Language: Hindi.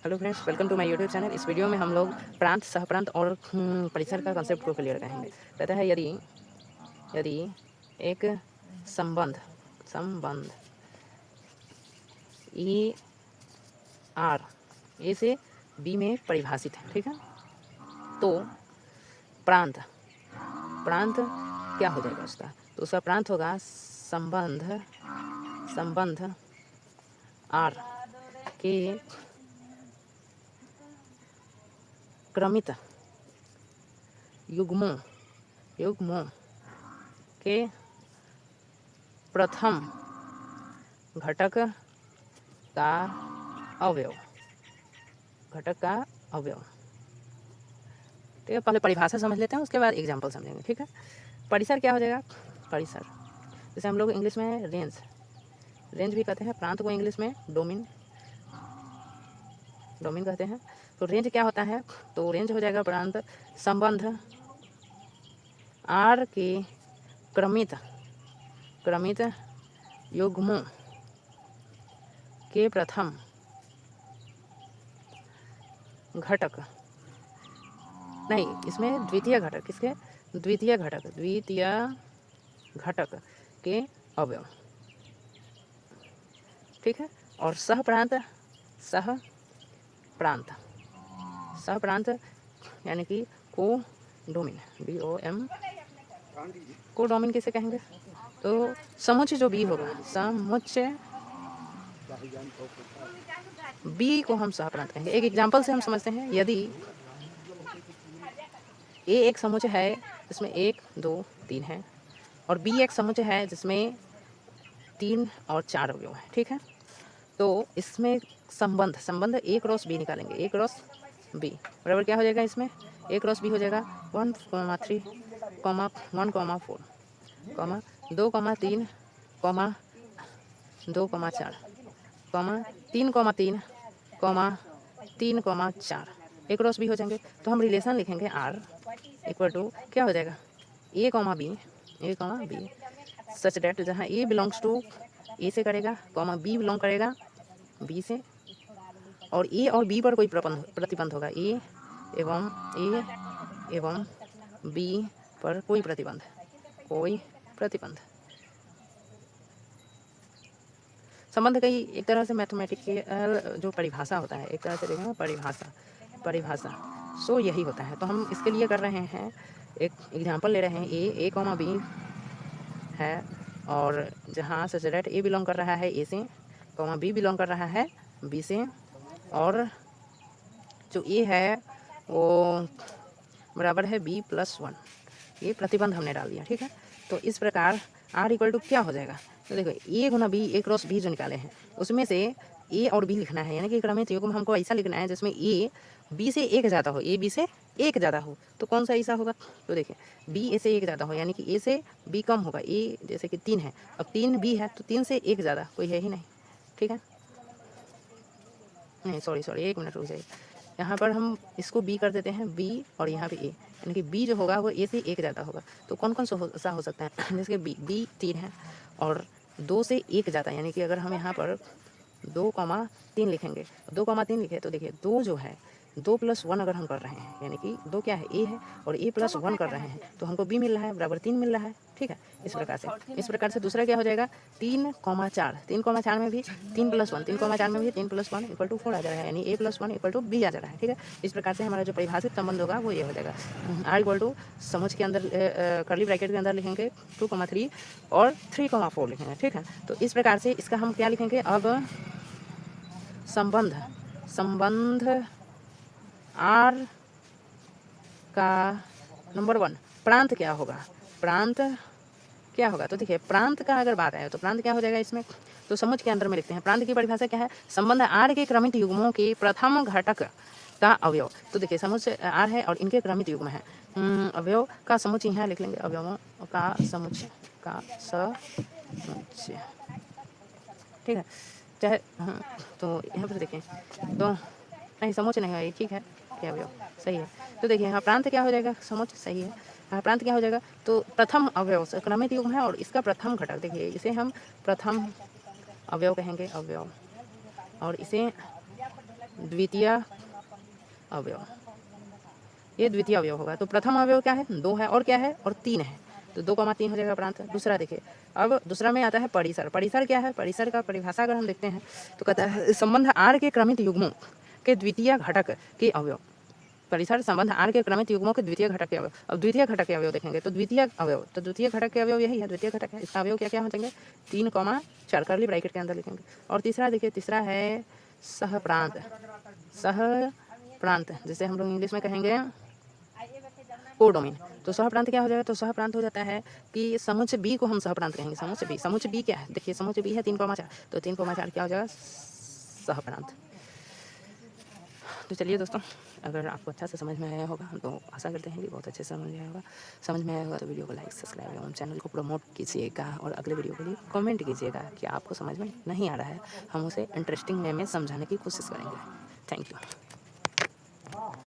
Hello friends, welcome to my YouTube channel. इस वीडियो में हम लोग प्रांत, सहप्रांत और परिसर का कंसेप्ट को क्लियर करेंगे। कहता है यदि यदि एक संबंध संबंध ई आर ए से बी में परिभाषित है, ठीक है, तो प्रांत प्रांत क्या हो जाएगा उसका? तो उसका प्रांत होगा संबंध संबंध आर के क्रमित युग्मों युग्मों के प्रथम घटक का अवयव घटक का अवयव। ठीक है, पहले परिभाषा समझ लेते हैं, उसके बाद एग्जाम्पल समझेंगे। ठीक है, परिसर क्या हो जाएगा? परिसर जैसे हम लोग इंग्लिश में रेंज भी कहते हैं, प्रांत को इंग्लिश में डोमिन डोमिन कहते हैं। तो रेंज क्या होता है? तो रेंज हो जाएगा प्रांत संबंध आर के क्रमित क्रमित युग्मों के प्रथम घटक, नहीं, इसमें द्वितीय घटक, किसके? द्वितीय घटक के अवयव। ठीक है, और सह प्रांत सह प्रांत यानी कि को डोमिन BOM को डोमिन किसे कहेंगे? तो समुच्चय जो बी होगा, समुच्चय बी को हम सह प्रांत कहेंगे। एक एग्जाम्पल से हम समझते हैं। यदि ए एक समुच्चय है जिसमें 1 2 3 है, और बी एक समुच्चय है जिसमें 3 और 4 अवयव है। ठीक है, तो इसमें संबंध ए क्रॉस बी निकालेंगे। ए क्रॉस बी बराबर क्या हो जाएगा? इसमें ए क्रॉस बी हो जाएगा 1, 3, 1, 4, 2, 3, 2, 4, 3, 3, 3, 4 ए क्रॉस बी हो जाएंगे। तो हम रिलेशन लिखेंगे आर इक्वल टू क्या हो जाएगा? ए कॉमा बी सच डेट जहाँ ए बिलोंग्स टू ए से करेगा, कॉमा बी बिलोंग करेगा बी से, और ए और बी पर कोई प्रतिबंध होगा, ए एवं बी पर कोई प्रतिबंध संबंध का ही एक तरह से मैथमेटिकल जो परिभाषा होता है, एक तरह से देखेंगे परिभाषा सो यही होता है। तो हम इसके लिए कर रहे हैं, एक एग्जांपल ले रहे हैं। ए कॉमा बी है, और जहाँ सच दैट ए बिलोंग कर रहा है ए से, कॉमा बी बिलोंग कर रहा है बी से, और जो ए है वो बराबर है B+1। ये प्रतिबंध हमने डाल दिया। ठीक है, तो इस प्रकार R इक्वल टू क्या हो जाएगा? तो देखो ए गुना बी, ए क्रॉस बी जो निकाले हैं उसमें से ए और बी लिखना है, यानी कि क्रमित युग्म हमको ऐसा लिखना है जिसमें ए बी से एक ज़्यादा हो, ए बी से एक ज़्यादा हो। तो कौन सा ऐसा होगा? तो देखिए बी ए से एक ज़्यादा हो, यानी कि ए से बी कम होगा। ए जैसे कि 3 है, अब 3 बी है, तो 3 से एक ज़्यादा कोई है ही नहीं। ठीक है, नहीं सॉरी, एक मिनट रुक जाइए। यहाँ पर हम इसको बी कर देते हैं बी, और यहाँ पे ए, यानी कि बी जो होगा वो ए से एक ज़्यादा होगा। तो कौन कौन सा हो सकता है? जैसे कि बी 3 है और 2 से एक ज़्यादा, यानी कि अगर हम यहाँ पर 2,3 लिखेंगे, 2,3 लिखे तो देखिए 2 जो है 2+1 अगर हम कर रहे हैं, यानी कि 2 क्या है? ए है, और A+1 कर रहे हैं, तो हमको बी मिल रहा है बराबर 3 मिल रहा है। ठीक है, इस प्रकार से दूसरा क्या हो जाएगा? 3,4 में भी 3+1 3,4 में भी 3+1 इक्वल टू 4 आ जा रहा है, यानी A+1 इक्वल टू बी आ जा रहा है। ठीक है, इस प्रकार से हमारा जो परिभाषित संबंध होगा वो ये हो जाएगा। R इक्वल टू समुच्चय के अंदर कर्ली ब्रैकेट के अंदर लिखेंगे 2,3 और 3,4 लिखेंगे। ठीक है, तो इस प्रकार से इसका हम क्या लिखेंगे? अब संबंध आर का नंबर 1 प्रांत क्या होगा? तो देखिए प्रांत का अगर बात आए तो प्रांत क्या हो जाएगा इसमें? तो समुच्चय के अंदर में लिखते हैं। प्रांत की परिभाषा क्या है? संबंध आर के क्रमित युग्मों के प्रथम घटक का अवयव। तो देखिए समुच्चय आर है और इनके क्रमित युग्म है, अवयव का समुच्चय यहाँ लिख लेंगे, अवयवों का समुच्चय ठीक है, चाहे तो यहाँ पर देखिए तो नहीं समुच्चय नहीं है, ठीक है, क्या अवयव सही है। तो देखिए यहाँ प्रांत क्या हो जाएगा? समुच्चय सही है। यहाँ प्रांत क्या हो जाएगा? तो प्रथम अवयव क्रमित युग्म है और इसका प्रथम घटक, देखिए इसे हम प्रथम अवयव कहेंगे, और इसे द्वितीय अवयव, ये द्वितीय अवयव होगा। तो प्रथम अवयव क्या है, 2 है, और क्या है, और 3 है, तो 2,3 हो जाएगा प्रांत। दूसरा देखिए, अब दूसरा में आता है परिसर। परिसर क्या है, परिसर का परिभाषा अगर हम देखते हैं तो कहता है संबंध आर के क्रमित युग्मों के द्वितीय घटक के अवयव। परिसर संबंध आर के क्रमित युग्मों के द्वितीय घटक के अवयव। अब द्वितीय घटक के अवयव देखेंगे तो द्वितीय अवयव, तो द्वितीय घटक के अवयव यही है, द्वितीय घटक है। इसका अवयव क्या क्या हो जाएंगे, 3,4 कर्ली ब्रैकेट के अंदर लिखेंगे। और तीसरा देखिए, तीसरा है सहप्रांत। सहप्रांत जिसे हम लोग इंग्लिश में कहेंगे कोडोमेन। तो सहप्रांत क्या हो जाएगा, तो सहप्रांत हो जाता है कि समुच्चय बी को हम सहप्रांत कहेंगे। समुच्चय बी क्या है, देखिए समुच्चय बी है 3,4, तो 3,4 क्या हो जाएगा, सहप्रांत। तो चलिए दोस्तों, अगर आपको अच्छा से समझ में आया होगा तो आशा करते हैं कि बहुत अच्छे से समझ में आया होगा। समझ में आया होगा तो वीडियो को लाइक, सब्सक्राइब एवं चैनल को प्रमोट कीजिएगा, और अगले वीडियो के लिए कमेंट कीजिएगा कि आपको समझ में नहीं आ रहा है। हम उसे इंटरेस्टिंग वे में समझाने की कोशिश करेंगे। Thank you.